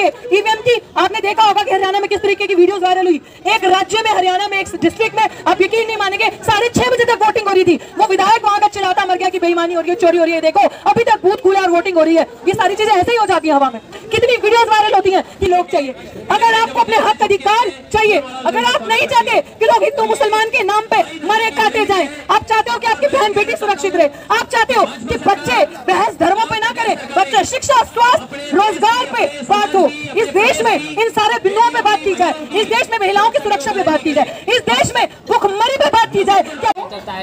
के ईवीएम की आपने देखा होगा कि हरियाणा में किस तरीके की वीडियोस वायरल हुई। एक राज्य में, हरियाणा में, एक डिस्ट्रिक्ट में, आप यकीन नहीं मानेंगे, 6:30 बजे तक वोटिंग हो रही थी। वो विधायक वहां का चिल्लाता मर गया कि बेईमानी हो रही है, चोरी हो रही है, देखो अभी तक बूथ खुला और वोटिंग हो रही है। ये सारी चीजें ऐसे ही हो जाती है हवा में। कितनी वीडियोस वायरल होती हैं कि लोग चाहिए। अगर आपको अपने हक अधिकार चाहिए, अगर आप नहीं चाहते कि लोग हिंदू मुसलमान के नाम पे मरे काटे जाएं, आप चाहते हो कि आपकी बहन बेटी सुरक्षित रहे, आप चाहते हो कि बच्चे बहस धर्मों पे ना करें, बच्चे शिक्षा, स्वास्थ्य, रोजगार पे बात हो, इस देश में इन सारे बिंदुओं पे बात की जाए, इस देश में महिलाओं की सुरक्षा पे बात की जाए, इस देश में भुखमरी पे बात की जाए,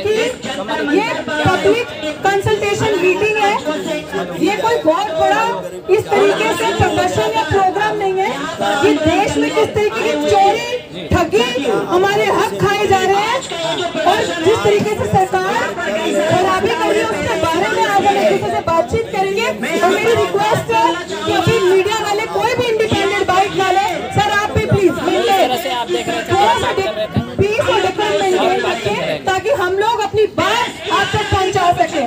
ये पब्लिक कंसल्टेशन मीटिंग है, ये कोई बहुत बड़ा इस तरीके से प्रदर्शन या प्रोग्राम नहीं है। ये देश में किस तरीके की चोरी, ठगी, हमारे हक खाए जा रहे हैं और जिस तरीके से सरकार खराबी कर रही है उसके बारे में आज हम एक दूसरे से बातचीत करेंगे। और मेरी रिक्वेस्ट है कि अभी मीडिया वाले कोई भी इंडिपेंडेंट बाइट ना ले। सर आप भी प्लीज थोड़ा सा पीस और डिफरेंट मेंटेन रखें ताकि हम लोग अपनी बात आप तक पहुंचा सके।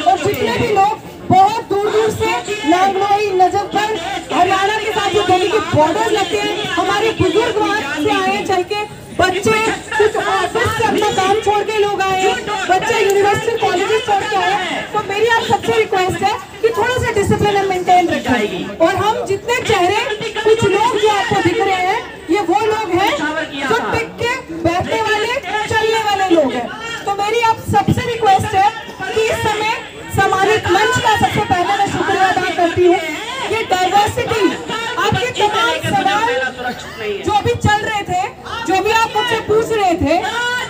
और जितने भी लोग बहुत दूर दूर से नांगलोई, नजफगढ़, हरियाणा के साथ जो दिल्ली के बॉर्डर लगते हैं, हमारे बुजुर्ग वहां से आए चल के, बच्चे कुछ ऑफिस से अपना काम छोड़ के लोग आए, बच्चे यूनिवर्सिटी कॉलेजेस छोड़ के आए। तो मेरी आप सबसे रिक्वेस्ट है कि थोड़ा सा डिसिप्लिन मेंटेन रखें। और हम जितने चेहरे, कुछ लोग जो आपको दिख रहे हैं, ये वो लोग हैं जो टिक के बैठने वाले, चलने वाले लोग हैं। तो मेरी आप सबसे रिक्वेस्ट है कि इस समय सामाजिक मंच का सबसे पहले मैं शुक्रिया अदा करती हूँ। ये डाइवर्सिटी, आपके तमाम सवाल जो भी चल रहे थे, जो भी आप मुझसे पूछ रहे थे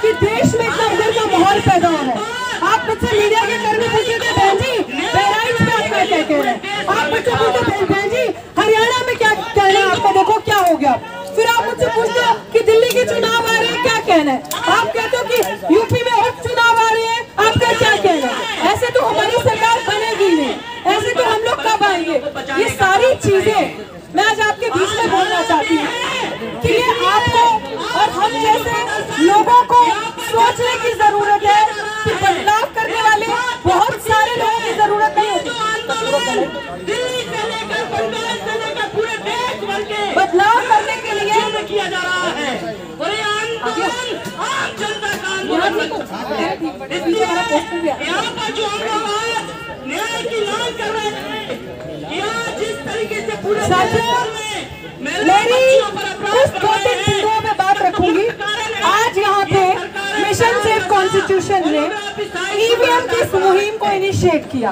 कि देश में इतना डर का माहौल पैदा हो रहा है। आप मुझसे मीडिया के कर्मी पूछे थे बहन जी बहराइच में आप क्या कह रहे हैं, आप मुझसे पूछते बहन जी हरियाणा में क्या कहना है आपका, देखो क्या हो गया। फिर आप मुझसे पूछते हो कि दिल्ली के चुनाव आ रहे हैं, क्या कहना है। आप कहते हो कि यूपी में और चुनाव आ रहे हैं, आपका क्या कहना है। ऐसे तो हमारी सरकार बनेगी नहीं, ऐसे तो हम लोग कब आएंगे। ये सारी चीजें मैं आज आपके बीच में बोलना चाहती हूँ कि ये आपको और हम जैसे लोगों को सोचने की जरूरत है कि बदलाव करने वाले बहुत सारे लोगों की जरूरत नहीं होती। बदलाव करने के लिए किया जा रहा है और ये आम जनता का यहाँ पर जो हम लोग आज न्याय की मांग कर रहे थे, यहाँ जिस तरीके से पूरे मेरी कुछ छोटे बिंदुओं पे बात रखूंगी। आज यहाँ पे मिशन सेव कॉन्स्टिट्यूशन ने ईवीएम की इस मुहिम को इनिशिएट किया।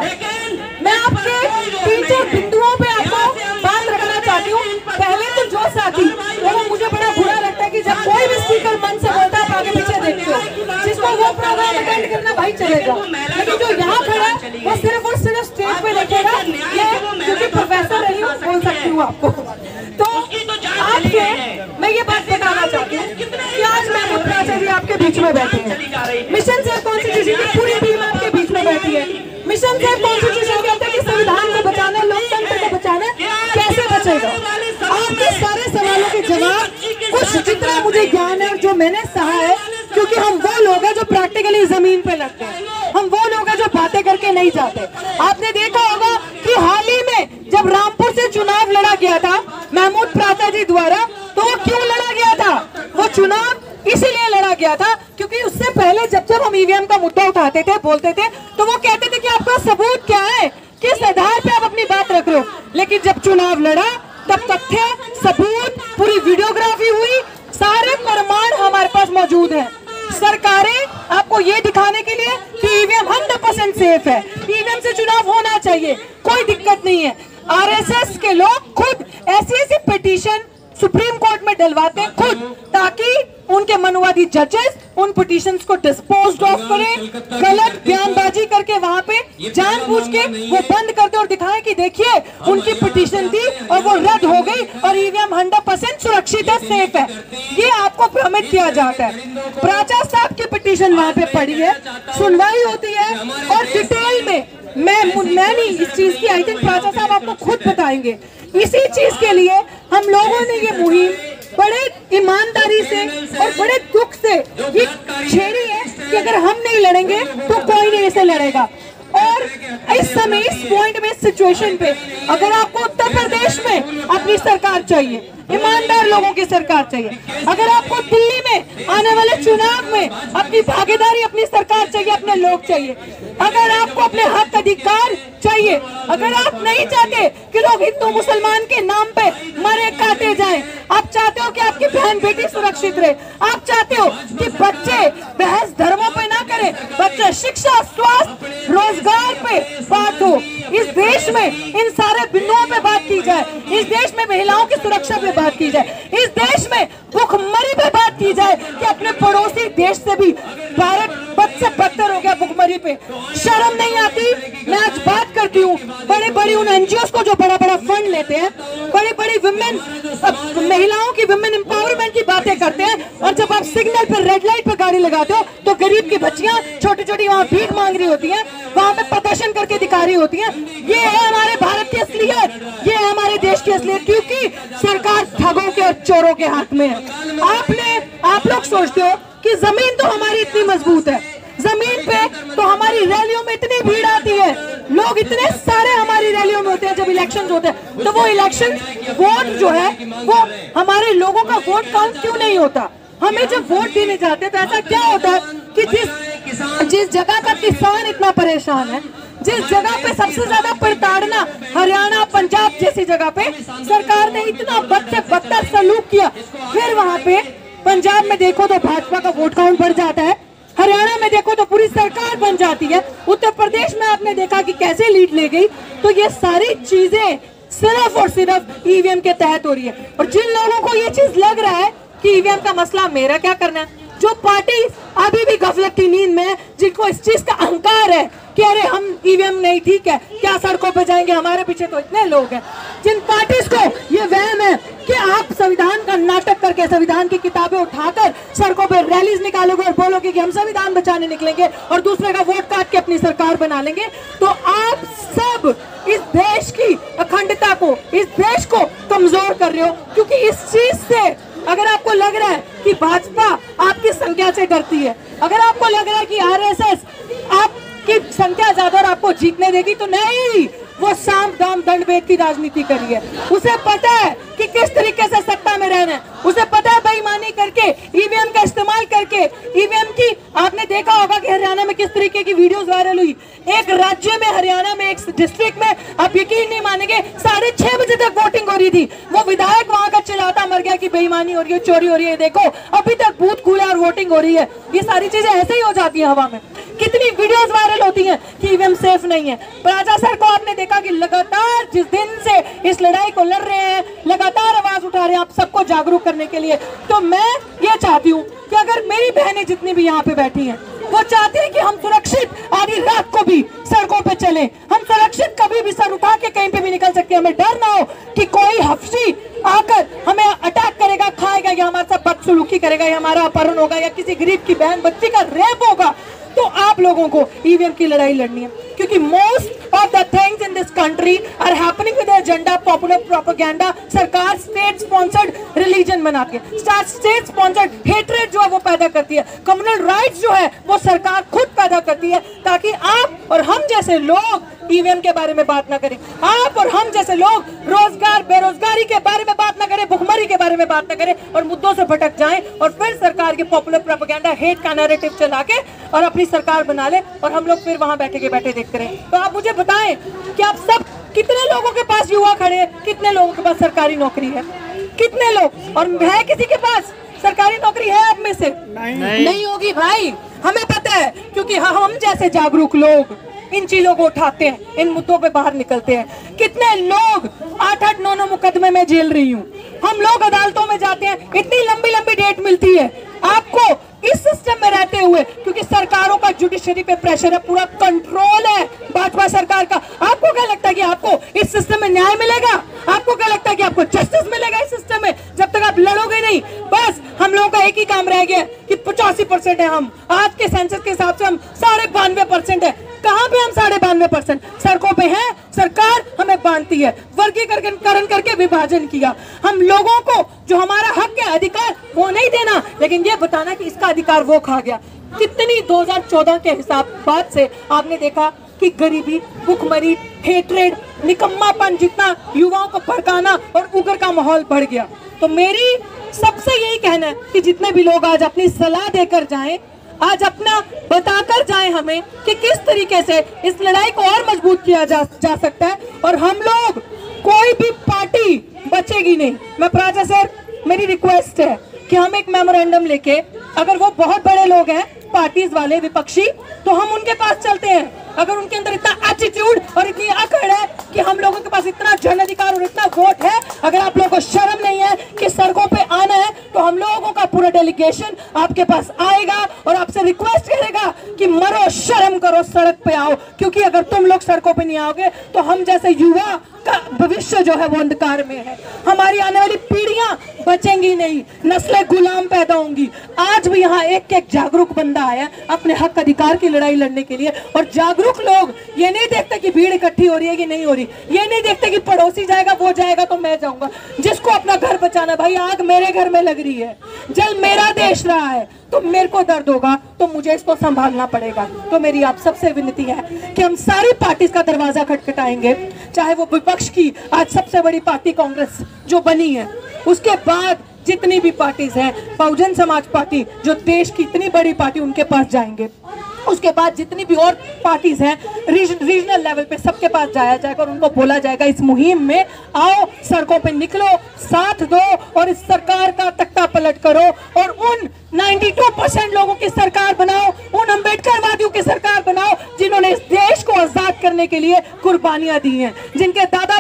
मैं आपके 3-4 बिंदुओं पे आपको बात रखना चाहती हूँ। पहले तो जो साथी, वो मुझे बड़ा बुरा लगता है कि जब कोई भी स्पीकर मन से बोलता है आप आगे पीछे देखते हो, जिसको वो प्रोग्राम अटेंड करना भाई चलेगा, लेकिन जो यहाँ खड़ा है वो सिर्फ और सिर्फ स्टेज पे देखेगा। ये क्योंकि प्रोफेसर रही हूँ बोल सकती हूँ आपको। तो आपसे मैं ये बात बताना चाहती हूँ कि आज महमूद प्राचा जी आपके बीच में बैठे हैं, मिशन सेव कॉन्स्टिट्यूशन की पूरी टीम आपके बीच में बैठी है। मिशन सेव कॉन्स्टिट्यूशन कहते हैं कि संविधान को बचाना, लोकतंत्र को बचाना, कैसे बचेगा। आपके सारे सवालों के जवाब कुछ जितना मुझे ज्ञान है और जो मैंने सहा है, क्योंकि हम वो लोग हैं जो प्रैक्टिकली जमीन पे लगते हैं, हम वो लोग हैं जो बातें करके नहीं जाते। आपने देखा होगा कि हाल ही में जब रामपुर से चुनाव लड़ा गया था महमूद प्राचा जी द्वारा, तो वो क्यों लड़ा गया था? वो चुनाव इसीलिए लड़ा गया था क्योंकि उससे पहले जब हम ईवीएम का मुद्दा उठाते थे, बोलते थे, तो वो कहते थे कि आपका सबूत क्या है, किस आधार पे आप अपनी बात रख रहे हो। लेकिन जब चुनाव लड़ा तब तथ्य, सबूत, पूरी वीडियोग्राफी हुई, सारे प्रमाण हमारे पास मौजूद हैं। सरकारें आपको ये दिखाने के लिए कि ईवीएम 100% सेफ है, ईवीएम से चुनाव होना चाहिए, कोई दिक्कत नहीं है। आरएसएस के लोग खुद ऐसी पिटीशन सुप्रीम कोर्ट में डलवाते हैं खुद, ताकि उनके मनुवादी जजेस उन पिटीशंस को डिस्पोज ऑफ करें, गलत बयानबाजी करके वहां पे जानबूझ के वो बंद कर दे और दिखाएं कि देखिए उनकी पिटीशन थी और वो रद्द हो गई और ईवीएम 100% सुरक्षित है, सेफ है। ये आपको प्रमित किया जाता है। प्राचा साहब की पिटीशन वहां पे पड़ी है, सुनवाई होती है और डिटेल में मैं नहीं इस चीज की, आई थिंक प्राचा साहब आपको खुद बताएंगे। इसी चीज के लिए हम लोगों ने ये मुहिम बड़े ईमानदारी से और बड़े दुख से ये छेड़ी है कि अगर हम नहीं लड़ेंगे तो कोई नहीं इसे लड़ेगा। और इस समय, इस पॉइंट में, इस सिचुएशन पे अगर आपको तथ्य प्रदेश में अपनी सरकार चाहिए, ईमानदार लोगों की सरकार चाहिए। अगर आपको दिल्ली में आने वाले चुनाव में अपनी भागीदारी, अपनी सरकार चाहिए, अपने लोग चाहिए, अगर आपको अपने हक अधिकार चाहिए, अगर आप नहीं चाहते कि लोग हिंदू मुसलमान के नाम पे मरे काटे जाएं, आप चाहते हो कि आपकी बहन बेटी सुरक्षित रहे, आप चाहते हो कि बच्चे बहस धर्मों पे ना करें, बच्चे शिक्षा, स्वास्थ्य, रोजगार पे बात हो, इस देश में इन सारे बिंदुओं पे बात की जाए, इस देश में महिलाओं की सुरक्षा पे बात की जाए, इस देश में भुखमरी पे बात की जाए कि अपने पड़ोसी देश से भी भारत बद से बदतर हो गया भुखमरी पे। शर्म नहीं आती? मैं आज बात करती हूँ बड़े बड़ी उन एनजीओ को जो बड़ा बड़ा फंड लेते हैं, बड़ी बड़ी विमेन, महिलाओं की विमेन एम्पावरमेंट की बातें करते हैं, और जब आप सिग्नल पर रेड लाइट पर गाड़ी लगाते हो तो गरीब की बच्चियां छोटी छोटी वहां भीख मांग रही होती हैं, वहां पे प्रदर्शन करके दिखा रही होती हैं। ये है हमारे भारत की असलियत, ये है हमारे देश की असलियत, क्योंकि सरकार ठगों के और चोरों के हाथ में है। आप लोग सोचते हो कि जमीन तो हमारी इतनी मजबूत है, जमीन पे तो हमारी रैलियों में इतनी भीड़ आती है, लोग इतने सारे हमारी रैलियों में होते हैं जब इलेक्शंस होते हैं, तो वो इलेक्शन वोट जो है वो हमारे लोगों का वोट काउंट क्यों नहीं होता? हमें जब वोट देने जाते हैं तो ऐसा क्या होता है कि जिस जगह का किसान इतना परेशान है, जिस जगह पे सबसे ज्यादा प्रताड़ना हरियाणा, पंजाब जैसी जगह पे सरकार ने इतना बद से बदतर सलूक किया, फिर वहां पे पंजाब में देखो तो भाजपा का वोट काउंट बढ़ जाता है, हरियाणा में देखो तो पूरी सरकार बन जाती है, उत्तर प्रदेश में आपने देखा कि कैसे लीड ले गई। तो ये सारी चीजें सिर्फ और सिर्फ ईवीएम के तहत हो रही है। और जिन लोगों को ये चीज लग रहा है कि ईवीएम का मसला मेरा क्या करना है, जो पार्टी अभी भी गफलत की नींद में है, जिनको इस चीज का अहंकार है कि अरे हम ईवीएम नहीं ठीक है, क्या सड़कों पे जाएंगे, हमारे पीछे तो इतने लोग हैं, जिन पार्टीज को ये वहम है कि आप संविधान का नाटक करके संविधान की किताबें उठाकर सड़कों पे रैलीज निकालोगे और बोलोगे कि हम संविधान बचाने निकलेंगे और दूसरे का वोट काट के अपनी सरकार बना लेंगे, तो आप सब इस देश की अखंडता को, इस देश को कमजोर कर रहे हो। क्योंकि इस चीज से अगर आपको लग रहा है कि भाजपा आपकी संख्या से डरती है, अगर आपको लग रहा है कि आरएसएस आपकी संख्या ज्यादा और आपको जीतने देगी, तो नहीं, वो साम दाम दंड भेद की राजनीति करी है। उसे पता है कि किस तरीके से सत्ता में रहना है, उसे पता है बेईमानी करके, ईवीएम का इस्तेमाल करके। ईवीएम की आपने देखा होगा कि हरियाणा में किस तरीके की वीडियोस वायरल हुई। एक राज्य में, हरियाणा में, एक डिस्ट्रिक्ट में, आप यकीन नहीं मानेंगे, 6:30 बजे तक वोटिंग हो रही थी। वो विधायक वहां का चिल्लाता मर गया कि बेईमानी हो रही है, चोरी हो रही है, देखो अभी तक बूथ खुला और वोटिंग हो रही है। ये सारी चीजें ऐसे ही हो जाती है हवा में। कितनी वीडियोस वायरल होती हैं कि ईवीएम सेफ नहीं है। राजा सर को आपने देखा कि लगातार जिस दिन से इस लड़ाई को लड़ रहे हैं, लगातार आवाज उठा रहे हैं आप सबको जागरूक करने के लिए। तो मैं ये चाहती हूँ कि अगर मेरी बहनें जितनी भी यहाँ पे बैठी हैं, वो चाहती है कि हम सुरक्षित आधी रात को भी सड़कों पे चले, हम सुरक्षित कभी भी सर उठा के कहीं पे भी निकल सकते हैं, हमें डर ना हो कि कोई हफ्सी आकर हमें अटैक करेगा, खाएगा, या हमारे साथ बदसलूकी करेगा, या हमारा अपहरण होगा, या किसी गरीब की बहन बच्ची का रेप होगा। तो आप लोगों को ईवीएम की लड़ाई लड़नी है, क्योंकि most of the things in this country are happening with agenda, popular propaganda. सरकार स्टेट स्पॉन्सर्ड रिलीजन बनाती है, स्टेट स्पॉन्सर्ड हेट्रेड जो है वो पैदा करती है, कम्युनल राइट्स जो है वो सरकार खुद पैदा करती है, ताकि आप और हम जैसे लोग ईवीएम के बारे में बात ना करें, आप और हम जैसे लोग रोजगार, बेरोजगारी के बारे में बात ना करें, भुखमरी के बारे में बात ना करें, और मुद्दों से भटक जाएं और फिर सरकार के पॉपुलर प्रोपेगेंडा, हेट का नैरेटिव चला के और अपनी सरकार बना ले, और हम लोग फिर वहां बैठे के बैठे देखते रहे। तो आप मुझे बताएं कि आप सब कितने लोगों के पास युवा खड़े हैं, कितने लोगों के पास सरकारी नौकरी है, कितने लोग, और है किसी के पास सरकारी नौकरी है आप में से? नहीं होगी भाई, हमें पता है, क्योंकि हम जैसे जागरूक लोग इन चीजों को उठाते हैं, इन मुद्दों पे बाहर निकलते हैं। कितने लोग 8-8, 9-9 मुकदमे में जेल रही हूँ, हम लोग अदालतों में जाते हैं, इतनी लंबी लंबी डेट मिलती है आपको इस सिस्टम में रहते हुए, क्योंकि सरकारों का जुडिशरी पे प्रेशर है, पूरा कंट्रोल है भाजपा सरकार का। आपको क्या लगता है कि आपको इस सिस्टम में न्याय मिलेगा? आपको क्या लगता है कि आपको जस्टिस मिलेगा इस सिस्टम में? जब तक आप लड़ोगे नहीं। बस हम लोगों का एक ही काम रह गया कि 85% है हम, आज के सेंसस के हिसाब से हम 92.5% है। कहाँ पे हम 92.5%? सड़कों पे हैं, सरकार हमें बांधती है, वर्गीकरण करके विभाजन किया। हम लोगों को जो हमारा हक है, अधिकार, वो नहीं देना, लेकिन ये बताना कि इसका अधिकार वो खा गया। कितनी 2014 के हिसाब बाद से आपने देखा कि गरीबी, भुखमरी, हेट्रेड, निकम्मापन जितना युवाओं को भड़काना और उग्र का माहौल बढ़ गया। तो मेरी सबसे यही कहना है कि जितने भी लोग आज अपनी सलाह देकर जाएं, आज अपना बताकर जाएं हमें कि किस तरीके से इस लड़ाई को और मजबूत किया जा सकता है, और हम लोग कोई भी पार्टी बचेगी नहीं। मैं प्राचा सर, मेरी रिक्वेस्ट है कि हम एक मेमोरेंडम लेके, अगर वो बहुत बड़े लोग हैं पार्टीज वाले विपक्षी, तो हम उनके पास चलते हैं। अगर उनके अंदर इतना एटीट्यूड और इतनी अकड़ है कि हम लोगों के पास इतना जन अधिकार और इतना वोट है, अगर आप लोगों को शर्म नहीं है कि सड़कों पे आना है, तो हम लोगों का पूरा डेलीगेशन आपके पास आएगा और आपसे रिक्वेस्ट करेगा कि मरो, शर्म करो, सड़क पे आओ। क्योंकि अगर तुम लोग सड़कों पे नहीं आओगे तो हम जैसे युवा का भविष्य जो है वो अंधकार में है। हमारी आने वाली पीढ़ियां बचेंगी नहीं, नस्लें गुलाम पैदा होंगी। आज भी यहाँ एक एक जागरूक बंदा आया अपने हक अधिकार की लड़ाई लड़ने के लिए, और जागरूक लोग ये नहीं देखते कि भीड़ इकट्ठी हो रही है कि नहीं हो रही, ये नहीं देखते कि पड़ोसी जाएगा, वो जाएगा तो मैं जाऊंगा। जिसको अपना घर बचाना, भाई आग मेरे घर में लग रही है, जल मेरा देश रहा है, तो मेरे को दर्द होगा तो मुझे इसको संभालना पड़ेगा। तो मेरी आप सबसे विनती है कि हम सारी पार्टी का दरवाजा खटखटाएंगे, चाहे वो विपक्ष की आज सबसे बड़ी पार्टी कांग्रेस जो बनी है, उसके बाद जितनी भी पार्टीज हैं, बहुजन समाज पार्टी जो देश की इतनी बड़ी पार्टी, उनके पास जाएंगे। उसके बाद जितनी भी और पार्टीज हैं रीजनल लेवल पे, सबके पास जाया जाएगा और उनको बोला जाएगा इस मुहिम में आओ, सड़कों पे निकलो, साथ दो और इस सरकार का तख्ता पलट करो और उन 92% लोगों की सरकार बनाओ, उन अम्बेडकरवादियों की सरकार बनाओ जिन्होंने इस देश को आजाद करने के लिए कुर्बानियां दी हैं, जिनके दादा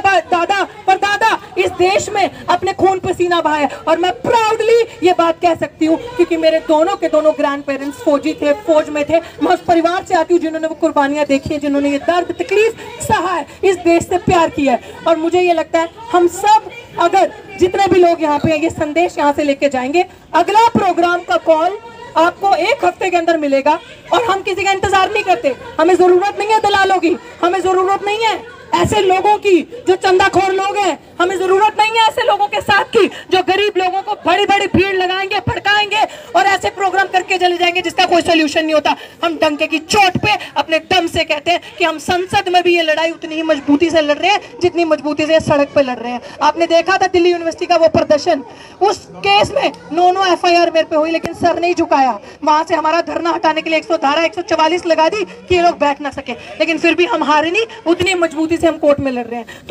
परदादा इस देश में अपने खून पसीना बहाया। और मैं प्राउडली ये बात कह सकती हूँ क्योंकि मेरे दोनों के दोनों ग्रैंड पेरेंट्स फौजी थे, फौज में थे। मैं उस परिवार से आती हूँ जिन्होंने वो कुर्बानियां देखी है, जिन्होंने ये दर्द तकलीफ सहा है, इस देश से प्यार किया है। और मुझे ये लगता है हम सब, अगर जितने भी लोग यहाँ पे ये संदेश यहाँ से लेके जाएंगे, अगला प्रोग्राम का कॉल आपको एक हफ्ते के अंदर मिलेगा। और हम किसी का इंतजार नहीं करते, हमें जरूरत नहीं है दलालों की, हमें जरूरत नहीं है ऐसे लोगों की जो चंदाखोर लोग हैं, हमें जरूरत नहीं है ऐसे लोगों के साथ की जो गरीब लोगों को बड़ी बड़ी भीड़ लगाएंगे, भड़काएंगे और ऐसे प्रोग्राम करके चले जाएंगे जिसका कोई सोल्यूशन नहीं होता। हम डंके की चोट पे अपने दम से कहते हैं कि हम संसद में भी ये लड़ाई उतनी ही मजबूती से लड़ रहे हैं जितनी मजबूती से सड़क पे लड़ रहे हैं। आपने देखा था दिल्ली यूनिवर्सिटी का वो प्रदर्शन, उस केस में 9 FIR मेरे पे हुई, लेकिन सर नहीं झुकाया। वहां से हमारा धरना हटाने के लिए 144 लगा दी कि ये लोग बैठ ना सके, लेकिन फिर भी हम हारे नहीं, उतनी मजबूती से हम कोर्ट में लड़ रहे हैं।